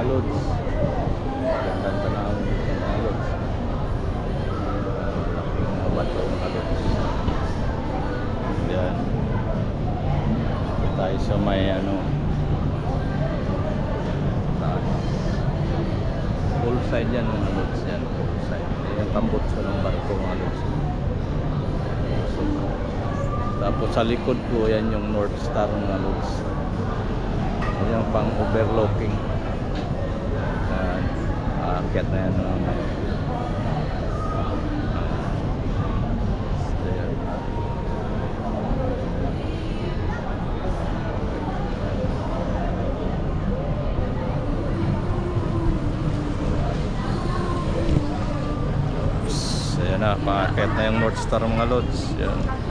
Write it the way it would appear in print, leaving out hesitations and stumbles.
lods. Gandang tanawin dito mga lods. Mga bato mga lods. Yan. Dito tayo sa may full side yan mga lods. Yan, full side. Yan tambot sa ng barko mga lods. So, tapos sa likod ko yan yung North Star mga lods. Yan pang overlooking. Yan. Aakyat na yan mga lods. Ayan na, paakyat na yung North Star mga lods. Yan.